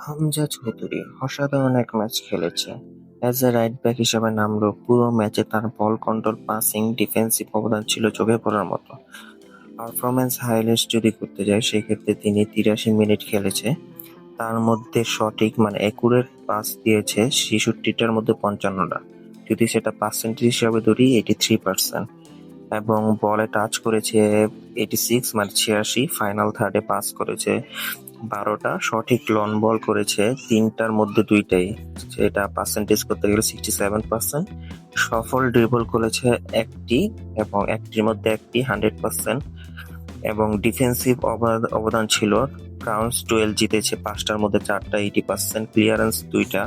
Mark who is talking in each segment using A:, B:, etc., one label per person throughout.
A: হামজা চৌধুরী অসাধারণ এক ম্যাচ খেলেছে। অ্যাজ এ রাইট ব্যাক হিসেবে নামলো, পুরো ম্যাচে তার বল কন্ট্রোল, পাসিং, ডিফেন্সিভ অবদান ছিল চোখে পড়ার মতো। পারফরম্যান্স হাইলাইটস যদি করতে যাই সেক্ষেত্রে তিনি ৮৩ মিনিট খেলেছে, তার মধ্যে সঠিক একুরেট পাস দিয়েছে ৬৬টার মধ্যে ৫৫টা। যদি সেটা পার্সেন্টেজ হিসাবে ধরি 83%, এবং বলে টাচ করেছে 86 ৮৬, ফাইনাল থার্ডে পাস করেছে ১২টা, সঠিক লন বল করেছে ৩টার মধ্যে ২টাই, যেটা পার্সেন্টেজ করতে গেলে 67%। সফল ড্রিবল করেছে একটি, এবং একটির মধ্যে একটি 100%। এবং ডিফেন্সিভ অবদান ছিল, ক্রাউন্স ডুয়েল জিতেছে ৫টার মধ্যে ৪টা, 80%। ক্লিয়ারেন্স ২টা,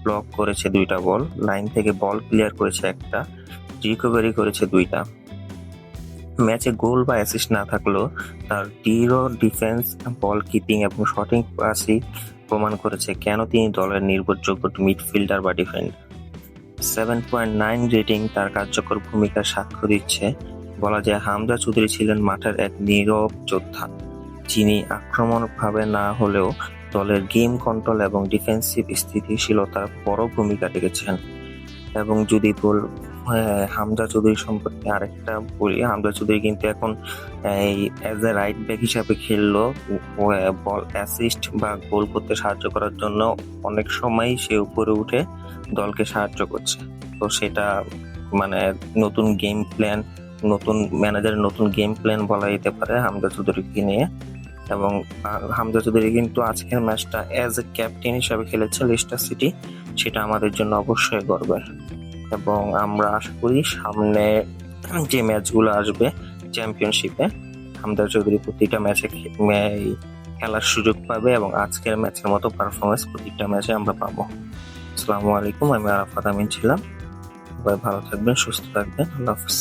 A: ব্লক করেছে ২টা বল, লাইন থেকে বল ক্লিয়ার করেছে একটা, রিকভারি করেছে ২টা। ম্যাচে গোল বা অ্যাসিস্ট না থাকলেও তার দৃঢ় ডিফেন্স, বল কিপিং এবং সঠিক পাসই প্রমাণ করেছে কেন তিনি দলের নির্ভরযোগ্য মিডফিল্ডার বা ডিফেন্ডার। 7.9 রেটিং তার কার্যকর ভূমিকার সাক্ষ্য দিচ্ছে। বলা যায় হামজা চৌধুরী ছিলেন মাঠের এক নীরব যোদ্ধা, যিনি আক্রমণভাবে না হলেও দলের গেম কন্ট্রোল এবং ডিফেন্সিভ স্থিতিশীলতার বড় ভূমিকা রেখেছেন। এবং যদি হামজা চৌধুরী সম্পর্কে আরেকটা বলি, হামজা চৌধুরী কিন্তু এখন এই অ্যাজ এ রাইট ব্যাক হিসাবে খেললো, বল অ্যাসিস্ট বা গোল করতে সাহায্য করার জন্য অনেক সময় সে উপরে উঠে দলকে সাহায্য করছে। তো সেটা নতুন গেম প্ল্যান, নতুন ম্যানেজারের নতুন গেম প্ল্যান বলা যেতে পারে হামজা চৌধুরীকে নিয়ে। এবং হামজা চৌধুরী কিন্তু আজকের ম্যাচটা অ্যাজ এ ক্যাপ্টেন হিসাবে খেলেছে লেস্টার সিটি, সেটা আমাদের জন্য অবশ্যই গর্বের। এবং আমরা আশা করি সামনে যে ম্যাচগুলো আসবে চ্যাম্পিয়নশিপে, হামজা চৌধুরী প্রতিটা ম্যাচে খেলার সুযোগ পাবে, এবং আজকের ম্যাচের মতো পারফরমেন্স প্রতিটা ম্যাচে আমরা পাবো। আসসালামু আলাইকুম, আমি আরাফাত আমিন ছিলাম। সবাই ভালো থাকবেন, সুস্থ থাকবেন, আল্লাহ হাফেজ।